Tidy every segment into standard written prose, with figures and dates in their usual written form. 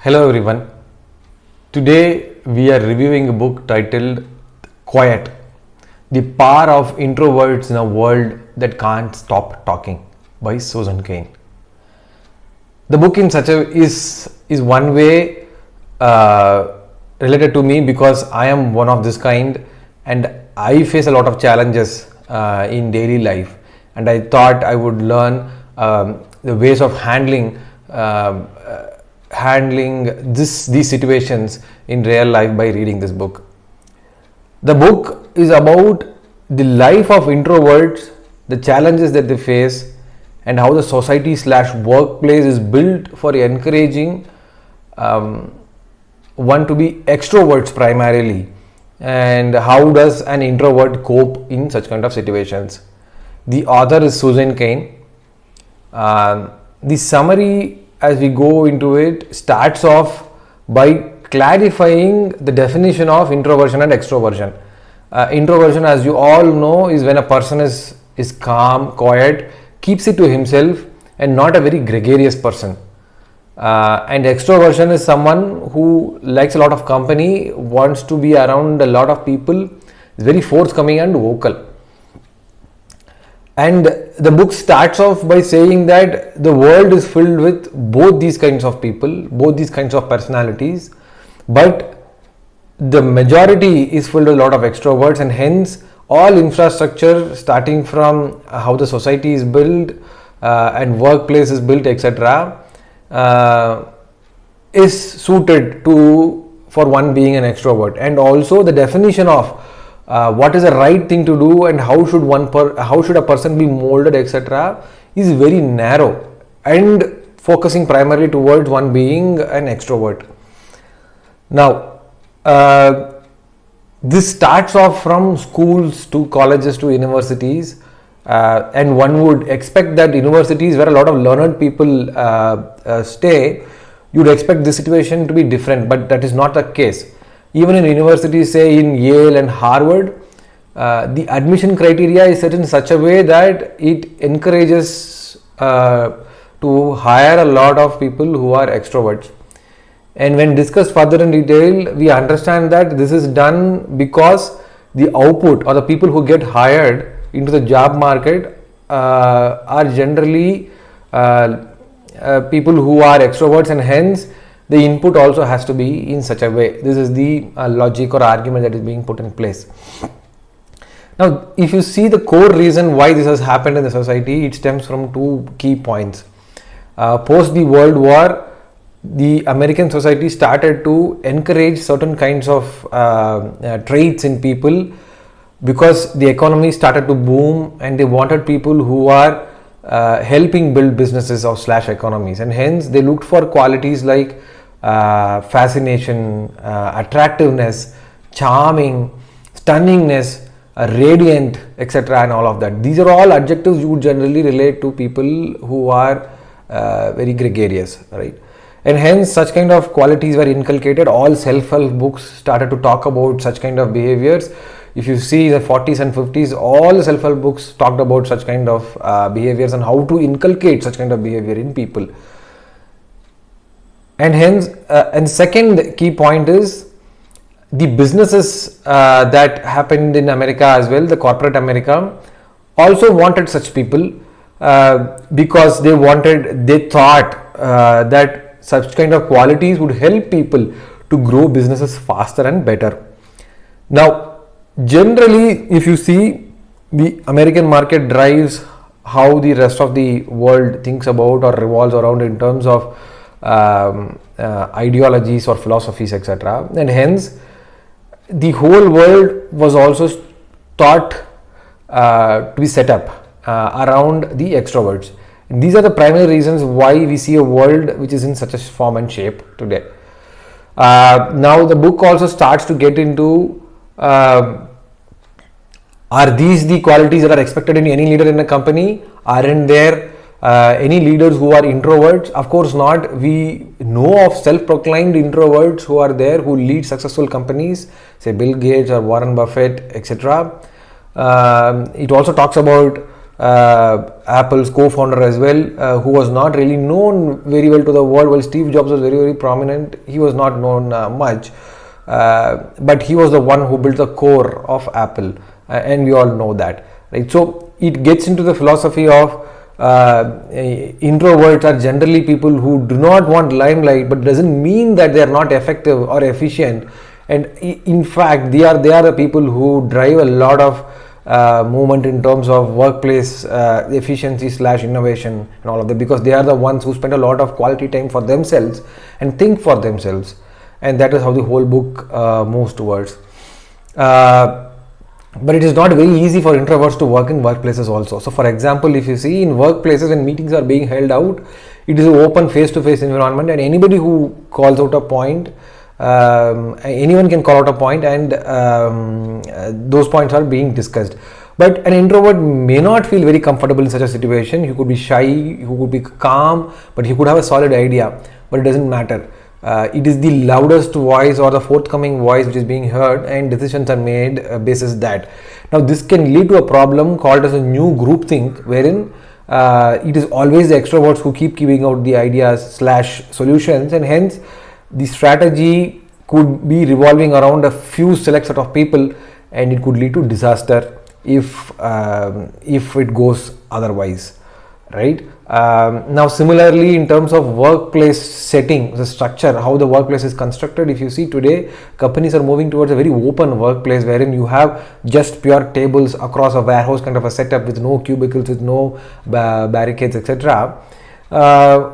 Hello everyone. Today we are reviewing a book titled Quiet: The Power of Introverts in a World That Can't Stop Talking by Susan Cain. The book in such a is one way related to me because I am one of this kind and I face a lot of challenges in daily life, and I thought I would learn the ways of handling these situations in real life by reading this book. The book is about the life of introverts, the challenges that they face, and how the society/workplace is built for encouraging one to be extroverts primarily, and how does an introvert cope in such kind of situations. The author is Susan Cain. The summary as we go into it starts off by clarifying the definition of introversion and extroversion. Introversion, as you all know, is when a person is calm, quiet, keeps it to himself and not a very gregarious person. And extroversion is someone who likes a lot of company, wants to be around a lot of people, is very forthcoming and vocal. And the book starts off by saying that the world is filled with both these kinds of people, both these kinds of personalities, but the majority is filled with a lot of extroverts, and hence all infrastructure starting from how the society is built and workplace is built, etc., is suited for one being an extrovert. And also the definition of what is the right thing to do and how should a person be molded, etc., is very narrow and focusing primarily towards one being an extrovert. Now, this starts off from schools to colleges to universities, and one would expect that universities where a lot of learned people stay, you would expect this situation to be different, but that is not the case. Even in universities, say in Yale and Harvard, the admission criteria is set in such a way that it encourages to hire a lot of people who are extroverts. And when discussed further in detail, we understand that this is done because the output or the people who get hired into the job market are generally people who are extroverts, and hence the input also has to be in such a way. This is the logic or argument that is being put in place. Now, if you see the core reason why this has happened in the society, it stems from two key points. Post the World War, the American society started to encourage certain kinds of traits in people because the economy started to boom and they wanted people who are helping build businesses or / economies, and hence they looked for qualities like fascination, attractiveness, charming, stunningness, radiant, etc., and all of that. These are all adjectives you would generally relate to people who are very gregarious, right? And hence such kind of qualities were inculcated. All self-help books started to talk about such kind of behaviors. If you see the 40s and 50s, all self-help books talked about such kind of behaviors and how to inculcate such kind of behavior in people. And hence, and second key point is the businesses that happened in America as well, the corporate America also wanted such people because they thought that such kind of qualities would help people to grow businesses faster and better. Now, generally, if you see, the American market drives how the rest of the world thinks about or revolves around in terms of ideologies or philosophies, etc. And hence, the whole world was also thought to be set up around the extroverts. And these are the primary reasons why we see a world which is in such a form and shape today. Now, the book also starts to get into are these the qualities that are expected in any leader in a company? Aren't there any leaders who are introverts? Of course not. We know of self-proclaimed introverts who are there, who lead successful companies, say Bill Gates or Warren Buffett, etc. It also talks about Apple's co-founder as well, who was not really known very well to the world. While Steve Jobs was very, very prominent, he was not known much. But he was the one who built the core of Apple, and we all know that, right? So it gets into the philosophy of introverts are generally people who do not want limelight, but doesn't mean that they are not effective or efficient. And in fact, they are the people who drive a lot of movement in terms of workplace efficiency / innovation and all of that, because they are the ones who spend a lot of quality time for themselves and think for themselves. And that is how the whole book moves towards. But it is not very easy for introverts to work in workplaces also. So for example, if you see in workplaces when meetings are being held out, it is an open face-to-face environment, and anybody who calls out a point, anyone can call out a point, and those points are being discussed. But an introvert may not feel very comfortable in such a situation. He could be shy, he could be calm, but he could have a solid idea, but it doesn't matter. It is the loudest voice or the forthcoming voice which is being heard, and decisions are made basis that. Now this can lead to a problem called as a new groupthink, wherein it is always the extroverts who keep giving out the ideas / solutions, and hence the strategy could be revolving around a few select set of people, and it could lead to disaster if it goes otherwise, right? Now similarly, in terms of workplace setting, the structure, how the workplace is constructed, if you see today, companies are moving towards a very open workplace wherein you have just pure tables across a warehouse kind of a setup with no cubicles, with no barricades, etc.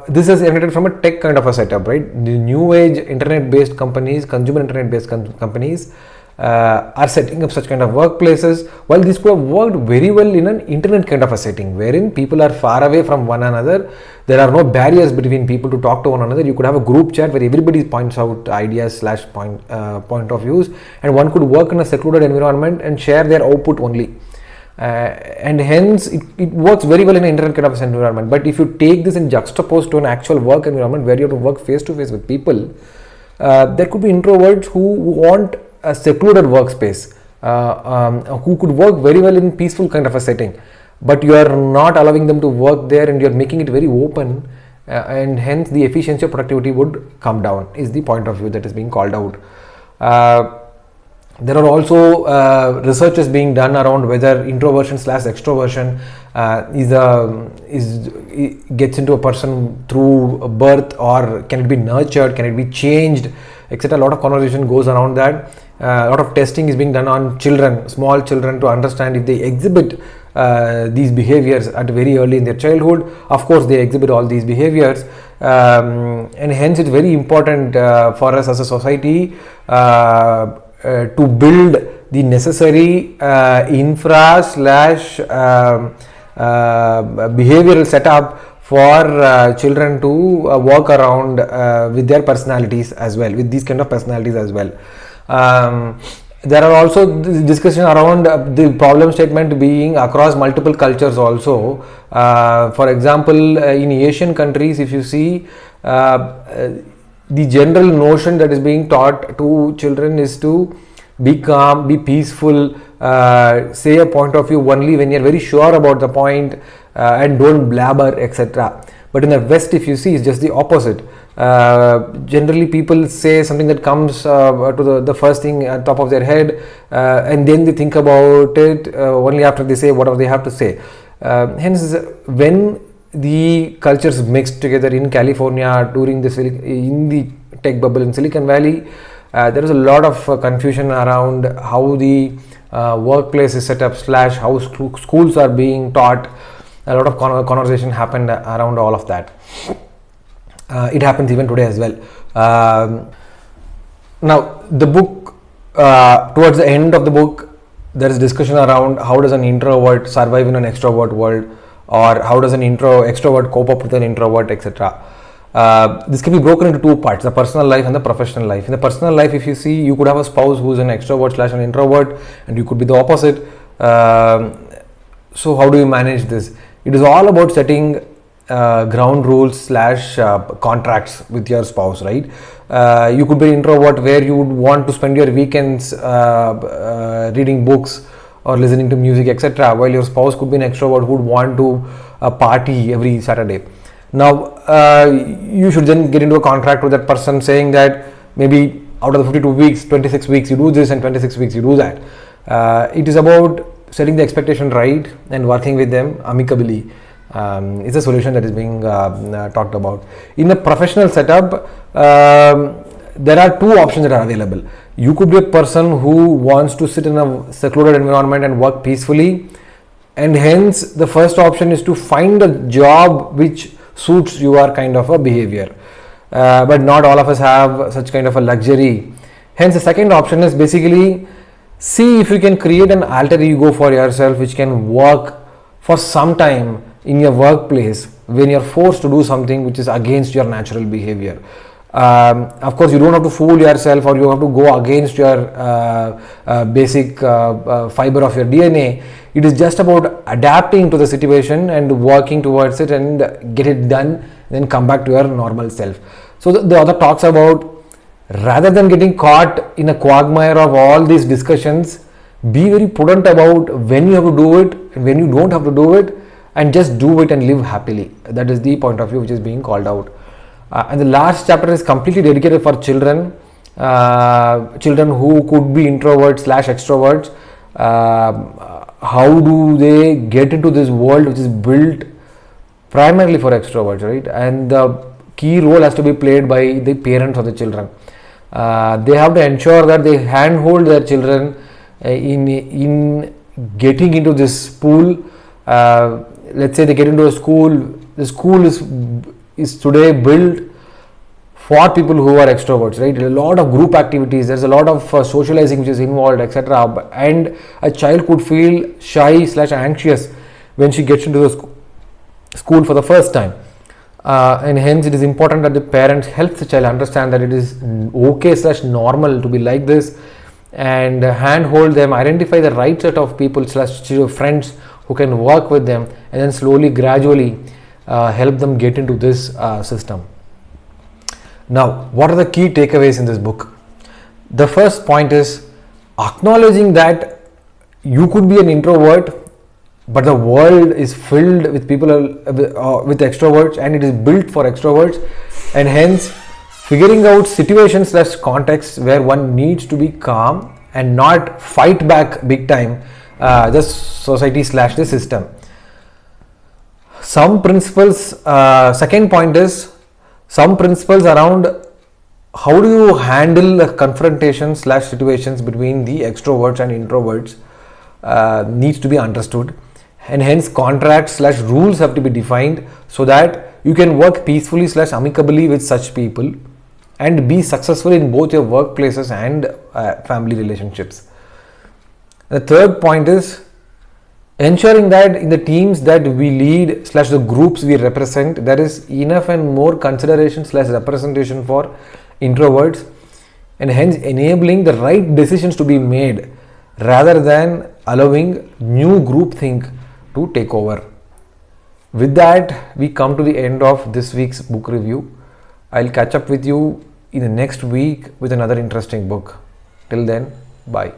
This is inherited from a tech kind of a setup, right? The new age internet based companies, consumer internet based companies are setting up such kind of workplaces, while this could have worked very well in an internet kind of a setting wherein people are far away from one another. There are no barriers between people to talk to one another. You could have a group chat where everybody points out ideas / point of views, and one could work in a secluded environment and share their output only. And hence it works very well in an internet kind of environment. But if you take this and juxtapose to an actual work environment where you have to work face to face with people, there could be introverts who want a secluded workspace, who could work very well in peaceful kind of a setting, but you are not allowing them to work there, and you are making it very open, and hence the efficiency of productivity would come down, is the point of view that is being called out. There are also researches being done around whether introversion / extroversion gets into a person through birth, or can it be nurtured, can it be changed, etc. A lot of conversation goes around that. A lot of testing is being done on children, small children, to understand if they exhibit these behaviors at very early in their childhood. Of course, they exhibit all these behaviors, and hence it's very important for us as a society to build the necessary infra / behavioral setup for children to work around with their personalities as well, with these kind of personalities as well. There are also discussion around the problem statement being across multiple cultures also. For example, in Asian countries, if you see, the general notion that is being taught to children is to be calm, be peaceful, say a point of view only when you're very sure about the point, and don't blabber, etc. But in the West, if you see, it's just the opposite. Generally people say something that comes to the first thing at top of their head, and then they think about it only after they say whatever they have to say. Hence, when the cultures mixed together in California during in the tech bubble in Silicon Valley, there is a lot of confusion around how the workplace is set up / how schools are being taught. A lot of conversation happened around all of that. It happens even today as well. Now the book, towards the end of the book, there is discussion around how does an introvert survive in an extrovert world, or how does an extrovert cope up with an introvert, etc. This can be broken into two parts: the personal life and the professional life. In the personal life, if you see, you could have a spouse who is an extrovert / an introvert, and you could be the opposite. So how do you manage this? It is all about setting ground rules / contracts with your spouse, right? You could be an introvert where you would want to spend your weekends reading books or listening to music, etc., while your spouse could be an extrovert who would want to party every Saturday. Now, you should then get into a contract with that person saying that maybe out of the 52 weeks, 26 weeks you do this and 26 weeks you do that. It is about setting the expectation right and working with them amicably. Is a solution that is being talked about. In a professional setup, there are two options that are available. You could be a person who wants to sit in a secluded environment and work peacefully, and hence the first option is to find a job which suits your kind of a behavior. But not all of us have such kind of a luxury. Hence the second option is basically see if you can create an alter ego for yourself which can work for some time in your workplace when you're forced to do something which is against your natural behavior. Of course, you don't have to fool yourself, or you have to go against your basic fiber of your DNA. It is just about adapting to the situation and working towards it and get it done, then come back to your normal self. So the author talks about, rather than getting caught in a quagmire of all these discussions, be very prudent about when you have to do it and when you don't have to do it, and just do it and live happily. That is the point of view which is being called out. And the last chapter is completely dedicated for children, children who could be introverts / extroverts. How do they get into this world which is built primarily for extroverts, right? And the key role has to be played by the parents of the children. They have to ensure that they handhold their children in getting into this pool. Let's say they get into a school. The school is today built for people who are extroverts, right? A lot of group activities, there's a lot of socializing which is involved, etc. And a child could feel shy / anxious when she gets into the school for the first time. And hence it is important that the parents help the child understand that it is okay / normal to be like this, and handhold them, identify the right set of people / friends who can work with them, and then slowly, gradually help them get into this system. Now, what are the key takeaways in this book? The first point is acknowledging that you could be an introvert, but the world is filled with people with extroverts, and it is built for extroverts, and hence figuring out situations / contexts where one needs to be calm and not fight back big time the society / the system. Some principles, second point is some principles around how do you handle the confrontation / situations between the extroverts and introverts needs to be understood, and hence contracts / rules have to be defined so that you can work peacefully / amicably with such people and be successful in both your workplaces and family relationships. The third point is ensuring that in the teams that we lead / the groups we represent, there is enough and more consideration / representation for introverts, and hence enabling the right decisions to be made rather than allowing new groupthink to take over. With that, we come to the end of this week's book review. I'll catch up with you in the next week with another interesting book. Till then, bye.